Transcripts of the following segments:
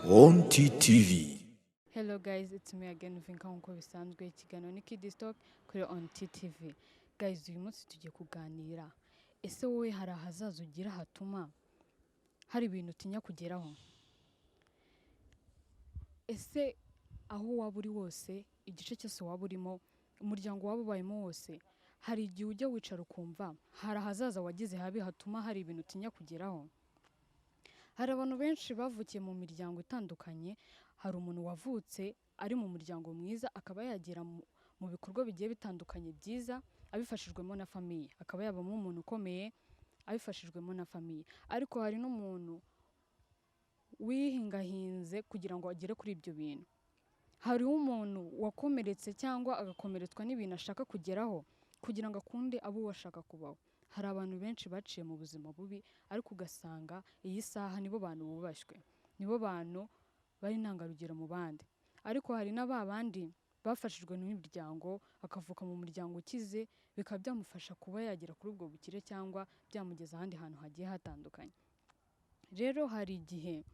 On TTV. Hello guys, it's me again Vinka nkuko bisanzwe ikiganiro ni Kids Talk kuri on TTV. Guys, uyu munsi tugiye kuganira. Ese wowe hari ahazaza ugira hatuma hari ibintu utinya kugeraho? Ese aho waba uri wose, igice cyose waba urimo, umuryango waba ubayemo wose, hari igihe ujya wicara ukumva hari ahazaza wagize habi hatuma hari ibintu utinya kugeraho? Hari abantu benshi bavukiye mu miryango itandukanye. Hari umuntu wavutse ari mu muryango mwiza akaba yagera mu bikorwa bigiye bitandukanye byiza abifashijwemo na famiye, akaba yabamo umuntu ukomeye abifashijwemo na famiye. Ariko hari n'umuntu wihingahinze kugira ngo agere kuri ibyo bintu. Hari umuntu wakomeretse cyangwa agakomeretswa n'ibintu ashaka kugeraho kugira ngo akunde abo washaka kubaho. Hari abantu benshi baciye mu buzima bubi ariko ugasanga iyi saha nibo bantu bubashywe, nibo bantu bari intangarugero mu bandi. Ariko hari n'abandi bafashijwe n'imiryango, akavuka mu muryango ukize, bikaba byamufasha kuba yagera kuri ubwo bukire cyangwa byamugeza ahandi hantu hagiye hatandukanye. Rero hari igihe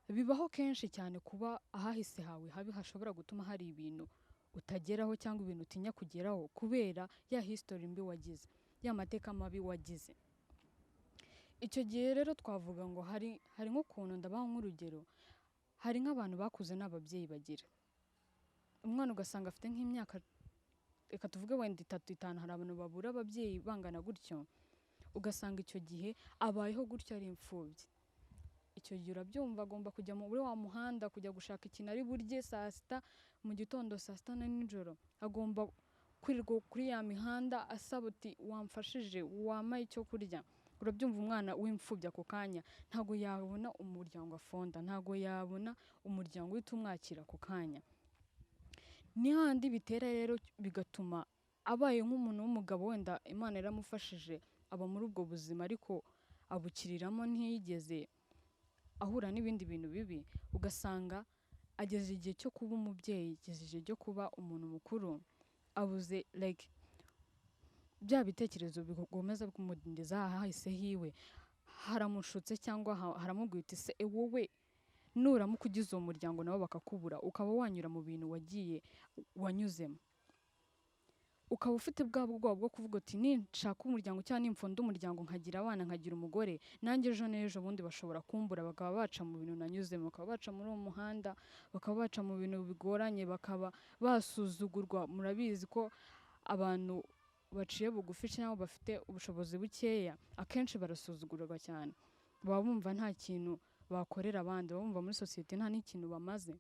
bibaho kenshi cyane kuba ahahise hawe habi hashobora gutuma hari ibintu utageraho cyangwa ibintu utinya kugeraho kubera ya history mbi wagize, ya mateka mabi wagize. Icyo gihe rero twavuga ngo hari nk'ukuntu ndabaho nk'urugero. Hari nk'abantu bakuze n'ababyeyi bagira. Umwana ugasanga afite nk'imyaka, reka tuvuge wenda 3-5, hari abantu babura ababyeyi bangana gutyo. Ugasanga icyo gihe abayeho gutyo ari imfubyi. Icyo gihe urabyumva agomba kujya muri wa muhanda kujya gushaka ikintu ari burye saa sita mu gitondo, saa sita na nijoro. Agomba kwirirwa kuri ya mihanda asaba uti wamfashije, wamaye icyo kurya. Urabyumva umwana w'imfubyi ako kanya ntago yabona umuryango afonda, ntago yabona umuryango uhita umwakira ako kanya. Ni handi bitera rero bigatuma abaye nk'umuntu w'umugabo wenda Imana yaramufashije aba muri ubwo buzima ariko abukiriramo ntiyigeze ahura n'ibindi bintu bibi. Ugasanga ageze igihe cyo kuba umubyeyi, ageze igihe cyo kuba umuntu mukuru, abuze like bya bitekerezo bigomeza kumudindiza ahahise hiwe. Haramushutse cyangwa haramubwira uti se wowe nuramuka ugize uwo muryango nabo bakakubura, ukaba wanyura mu bintu wagiye wanyuzemo, ukaba ufite bwa bwoba bwo kuvuga uti ninshaka umuryango cyangwa nimfunda umuryango nkagira abana nkagira umugore, nanjye ejo n'ejo bundi bashobora kumbura, bakaba baca mu bintu nanyuzemo, bakaba baca muri uwo muhanda, bakaba baca mu bintu bigoranye, bakaba basuzugurwa. Murabizi ko abantu baciye bugufi cyangwa bafite ubushobozi bukeya akenshi barasuzugurwa cyane. Baba bumva nta kintu bakorera abandi, baba bumva muri society nta n'ikintu bamaze.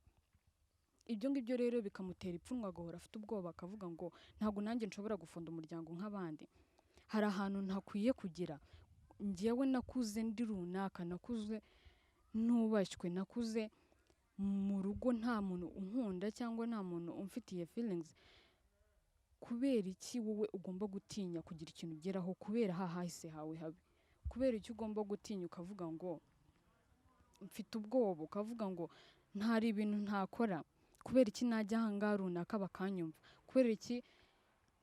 Ibyo ngibyo rero bikamutera ipfunwe, agahora afite ubwoba, akavuga ngo ntago nanjye nshobora gufunda umuryango nk'abandi. Hari ahantu ntakwiye kugira. Njyewe nakuze ndi runaka, nakuze nubashywe, nakuze mu rugo nta muntu unkunda cyangwa nta muntu umfitiye feelings. Kubera iki wowe ugomba gutinya kugira ikintu ugeraho kubera hahise hawe habi? Kubera iki ugomba gutinya ukavuga ngo mfite ubwoba, ukavuga ngo ntari ibintu ntakora? Kubera iki najya ahangaha runaka bakanyumva? Kubera iki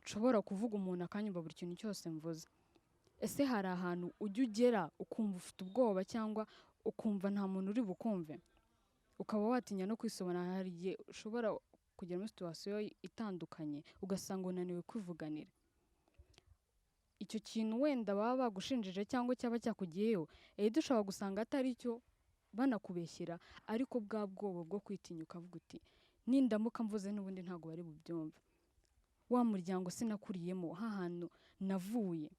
nshobora kuvuga umuntu akanyumva buri kintu cyose mvuze? Ese hari ahantu ujya ugera ukumva ufite ubwoba cyangwa ukumva nta muntu uri bukumve, ukaba watinya no kwisobanura? Hari igihe ushobora kugera muri situation itandukanye ugasanga unaniwe kwivuganira. Icyo kintu wenda baba bagushinjije cyangwa cyaba cyakugiyeyo, dushobora gusanga atari cyo banakubeshyira, ariko bwa bwoba bwo kwitinya ukavuga uti nindamuka mvuze n'ubundi ntago bari bubyumve. Wa muryango sinakuriyemo, hahantu navuye,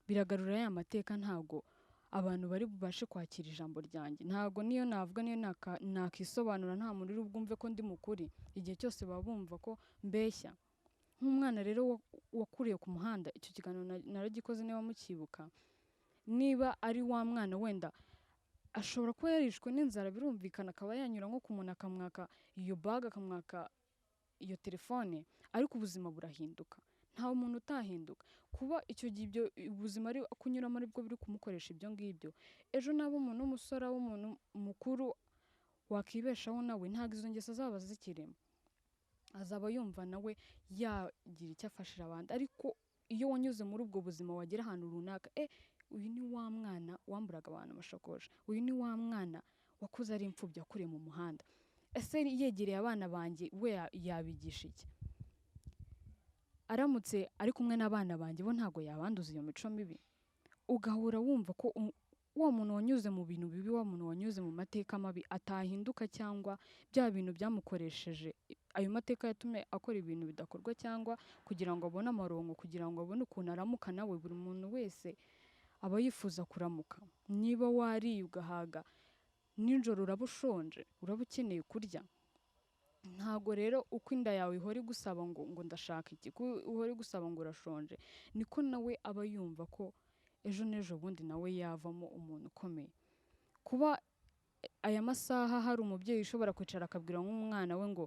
biragarura ya mateka, ntago abantu bari bubashe kwakira ijambo ryanjye. Ntago niyo navuga, niyo nakisobanura, nta muntu uri bwumve ko ndi mukuri. Igihe cyose baba bumva ko mbeshya. Nk'umwana rero wakuriye ku muhanda, icyo kiganiro naragikoze niba mukibuka. Niba ari wa mwana wenda ashobora kuba yarishwe n'inzara, birumvikana, akaba yanyura nko ku muntu akamwaka iyo bag, akamwaka iyo telefone, ariko ubuzima burahinduka. Nta muntu utahinduka. Kuba icyo gihe ibyo ubuzima ari kunyuramo aribwo biri kumukoresha ibyo ngibyo, ejo nabo umuntu w'umusore w'umuntu mukuru wakibeshaho nawe ntago izo ngeso zaba zikirimo. Azaba yumva nawe yagira icyo afashira abandi. Ariko iyo wanyuze muri ubwo buzima wagera ahantu runaka, uyu ni wa mwana wamburaga abantu amashakoshi, uyu ni wa mwana wakuze ari imfubyi akuriye mu muhanda, ese yegereye abana banjye we yabigisha iki? Aramutse ari kumwe n'abana banjye bo ntago yabanduza iyo mico mibi? Ugahura wumva ko wa muntu wanyuze mu bintu bibi, wa muntu wanyuze mu mateka mabi atahinduka, cyangwa bya bintu byamukoresheje ayo mateka yatumye akora ibintu bidakorwa, cyangwa kugira ngo abone amarongo, kugira ngo abone ukuntu aramuka. Nawe buri muntu wese aba yifuza kuramuka. Niba wariye ugahaga, nijoro uraba ushonje, uraba ukeneye kurya. Ntago rero uko inda yawe ihora igusaba ngo ndashaka iki, uhora igusaba ngo urashonje, niko nawe aba yumva ko ejo n'ejo bundi nawe yavamo umuntu ukomeye. Kuba aya masaha hari umubyeyi ushobora kwicara akabwira nk'umwana we ngo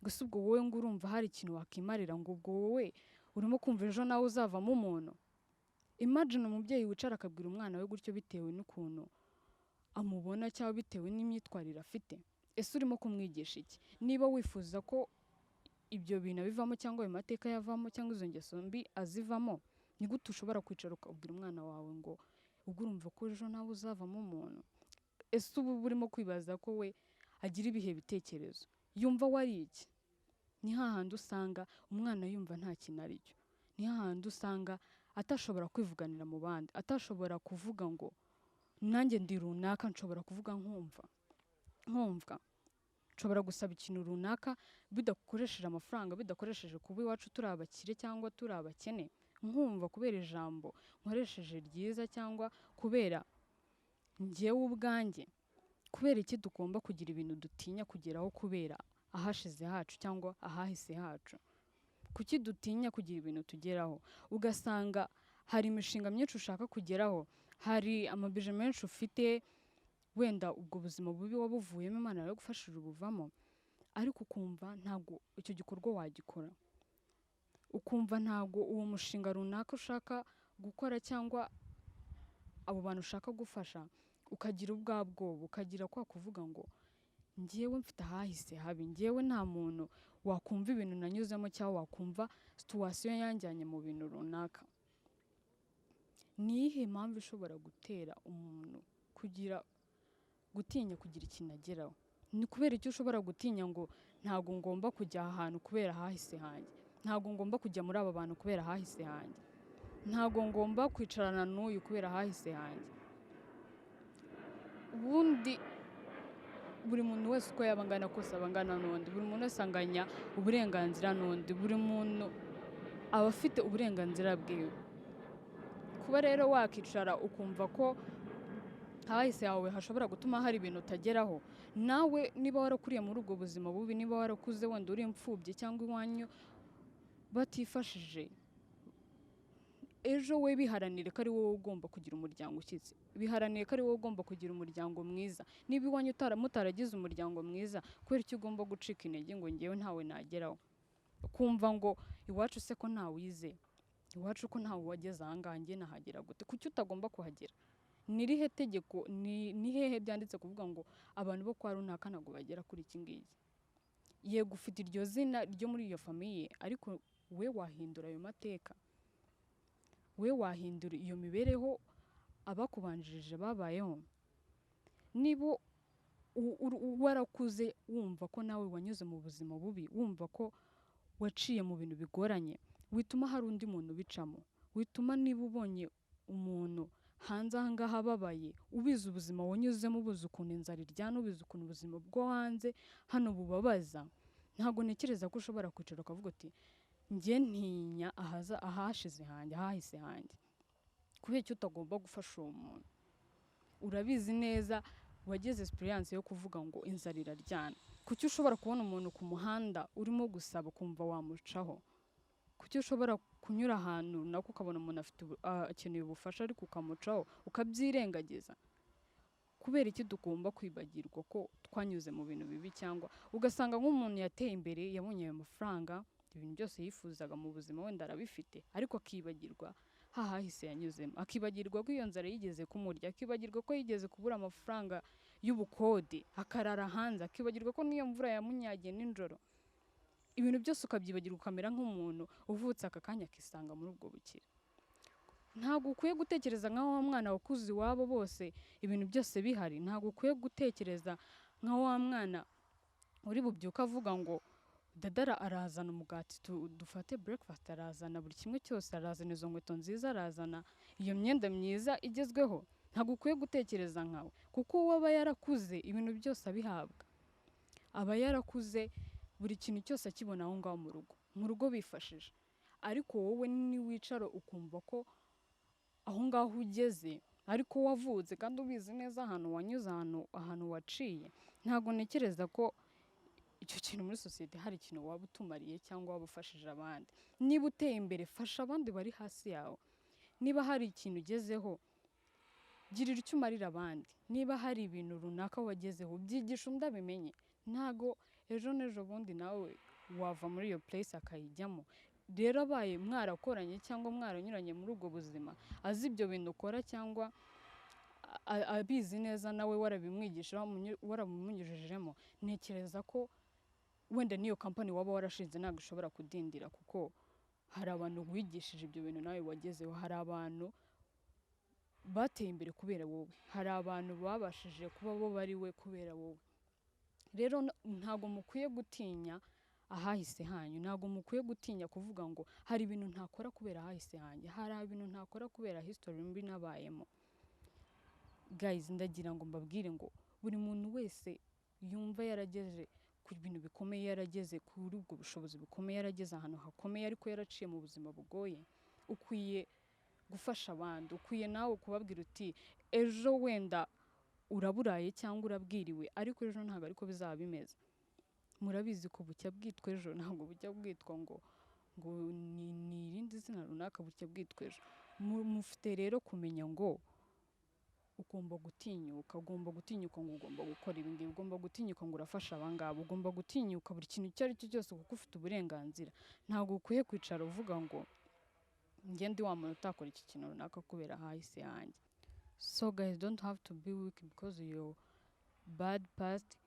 gusa ubwo wowe ngo urumva hari ikintu wakimarira, ngo ubwo wowe urimo kumva ejo nawe uzavamo umuntu. Imagine umubyeyi wicara akabwira umwana we gutyo bitewe n'ukuntu amubona cyangwa bitewe n'imyitwarire afite. Ese urimo kumwigisha iki? Niba wifuza ko ibyo bintu bivamo, cyangwa ayo mateka yavamo, cyangwa izo ngeso mbi azivamo, ni gute ushobora kwicara ukabwira umwana wawe ngo ubwo urumva ko ejo nawe uzavamo umuntu? Ese ubu burimo kwibaza ko we agira ibihe bitekerezo, yumva wari iki? Ni hahandi usanga umwana yumva nta kintu ari cyo, ni hahandi usanga atashobora kwivuganira mu bandi, atashobora kuvuga ngo nanjye ndi runaka, nshobora kuvuga nkumva, nshobora gusaba ikintu runaka bidakoresheje amafaranga, bidakoresheje kuba iwacu turi abakire cyangwa turi abakene, nkumva kubera ijambo nkoresheje ryiza, cyangwa kubera njyewe ubwanjye. Kubera iki tugomba kugira ibintu dutinya kugeraho kubera ahashize hacu cyangwa ahahise hacu? Kuki dutinya kugira ibintu tugeraho? Ugasanga hari imishinga myinshi ushaka kugeraho, hari amabije menshi ufite, wenda ubwo buzima bubi wabuvuyemo, Imana yaragufashije ubuvamo, ariko ukumva ntabwo icyo gikorwa wagikora, ukumva ntabwo uwo mushinga runaka ushaka gukora, cyangwa abo bantu ushaka gufasha, ukagira ubwa bwoba, ukagira kwa kuvuga ngo njyewe mfite ahahise habi, njyewe nta muntu wakumva ibintu nanyuzemo, cyangwa wakumva situation yanjyanye mu bintu runaka. Ni iyihe mpamvu ishobora gutera umuntu gutinya kugira ikintu ageraho? Ni kubera icyo ushobora gutinya ngo ntabwo ngomba kujya ahantu kubera ahahise hanjye, ntabwo ngomba kujya muri aba bantu kubera ahahise hanjye, ntabwo ngomba kwicarana n'uyu kubera ahahise hanjye? Ubundi buri muntu wese uko yaba angana kose aba angana n'undi, buri muntu wese anganya uburenganzira n'undi, buri muntu aba afite uburenganzira bwiwe. Kuba rero wakicara ukumva ko ahahise hawe hashobora gutuma hari ibintu utageraho, nawe niba warakuriye muri ubwo buzima bubi, niba warakuze wenda uri imfubyi, cyangwa iwanyu batifashije, ejo we biharanire ko ari wowe ugomba kugira umuryango ushyitse, biharanire ko ari wowe ugomba kugira umuryango mwiza. Niba iwanyu mutaragize umuryango mwiza, kubera icyo ugomba gucika intege ngo njyewe ntawe nageraho? Ukumva ngo iwacu se ko ntawize, iwacu ko ntawe wageze ahangaha, njye nahagera gute? Kuki utagomba kuhagera? Ni irihe tegeko, ni hehe byanditse kuvuga ngo abantu bo kwa runaka ntabwo bagera kuri iki ngiki? Yego ufite iryo zina ryo muri iyo famiye, ariko we wahindura ayo mateka, we wahindura iyo mibereho abakubanjirije babayeho. Niba warakuze wumva ko nawe wanyuze mu buzima bubi, wumva ko waciye mu bintu bigoranye, wituma hari undi muntu bicamo, wituma niba ubonye umuntu hanze ahangaha ababaye, ubizi ubuzima wanyuzemo, ubuze ukuntu inzara iryana, ubizi ukuntu ubuzima bwo hanze hano bubabaza, ntabwo ntekereza ko ushobora kwicara ukavuga uti njye ntinya ahashize hanjye, ahahise hanjye. Kubera icyo utagomba gufasha uwo muntu? Urabizi neza wageze experience yo kuvuga ngo inzara iraryana. Kuki ushobora kubona umuntu ku muhanda urimo gusaba ukumva wamucaho? Kuki ushobora kunyura ahantu nako ukabona umuntu afite akeneye ubufasha ariko ukamucaho ukabyirengagiza? Kubera iki tugomba kwibagirwa ko twanyuze mu bintu bibi? Cyangwa ugasanga nk'umuntu yateye imbere, yabonye ayo mafaranga, ibintu byose yifuzaga mu buzima wenda arabifite, ariko akibagirwa hahahise yanyuzemo, akibagirwa ko iyo nzara yigeze kumurya, akibagirwa ko yigeze kubura amafaranga y'ubukode akarara hanze, akibagirwa ko niyo mvura yamunyagiye nijoro. ibintu byose ukabyibagirwa ukamera nk'umuntu uvutse aka kanya akisanga muri ubwo bukire. Ntabwo ukwiye gutekereza nka wa mwana wakuze iwabo bose ibintu byose bihari. Ntabwo ukwiye gutekereza nka wa mwana uri bubyuka avuga ngo dadara arazana umugati dufate breakfast, arazana buri kimwe cyose, arazana izo nkweto nziza, arazana iyo myenda myiza igezweho. Ntabwo ukwiye gutekereza nkawe, kuko uwo aba yarakuze ibintu byose abihabwa, aba yarakuze buri kintu cyose akibona aho ngaho mu rugo bifashije. Ariko wowe niwicara ukumva ko aho ngaho ugeze ariko wavutse kandi ubizi neza ahantu wanyuze, ahantu waciye, ntabwo ntekereza ko icyo kintu muri society hari ikintu waba utumariye cyangwa waba ufashije abandi. Niba uteye imbere, fasha abandi bari hasi yawe. Niba hari ikintu ugezeho, girira icyo umarira abandi. Niba hari ibintu runaka wagezeho, byigisha undi abimenye. Ntago ejo n'ejo bundi nawe wava muri iyo place akayijyamo. Rero abaye mwarakoranye cyangwa mwaranyuranye muri ubwo buzima, azi ibyo bintu ukora cyangwa abizi neza nawe warabimwigisha, warabimunyujijemo, ntekereza ko wenda niyo company waba warashinze ntabwo ishobora kudindira, kuko hari abantu wigishije ibyo bintu nawe wagezeho. Hari abantu bateye imbere kubera wowe, hari abantu babashije kuba bo bari we kubera wowe. Rero ntago mukwiye gutinya ahahise hanyu. Ntago mukwiye gutinya kuvuga ngo hari ibintu ntakora kubera ahahise hanjye, hari ibintu ntakora kubera history mbi nabayemo. Guys, ndagira ngo mbabwire ngo buri muntu wese yumva yarageze ku bintu bikomeye, yarageze kuri ubwo bushobozi bukomeye, yarageze ahantu hakomeye ariko yaraciye mu buzima bugoye, ukwiye gufasha abandi. Ukwiye nawe kubabwira uti ejo wenda uraburaye cyangwa urabwiriwe, ariko ejo ntabwo ariko bizaba bimeze. Murabizi ko bucya bwitwa ejo, ntabwo bucya bwitwa ngo ni irindi zina runaka, bucya bwitwa ejo. Mufite rero kumenya ngo ugomba gutinyuka ngo ugomba gukora ibi ngibi, ugomba gutinyuka ngo urafasha abangabo, ugomba gutinyuka buri kintu icyo ari cyo cyose kuko ufite uburenganzira. Ntabwo ukwiye kwicara uvuga ngo njye ndi wa muntu utakora iki kintu runaka kubera ahahise hanjye. So guys, don't have to be weak because of your bad past.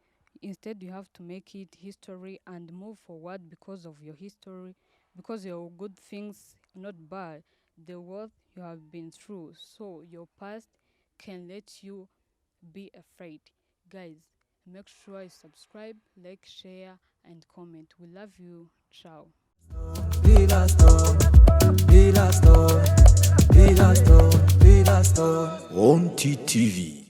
Instead, you have to make it history and move forward because of your history, because your good things, not bad, the world you have been through. So your past can let you be afraid. Guys, make sure you subscribe, like, share, and comment. We love you. Ciao. On TTV.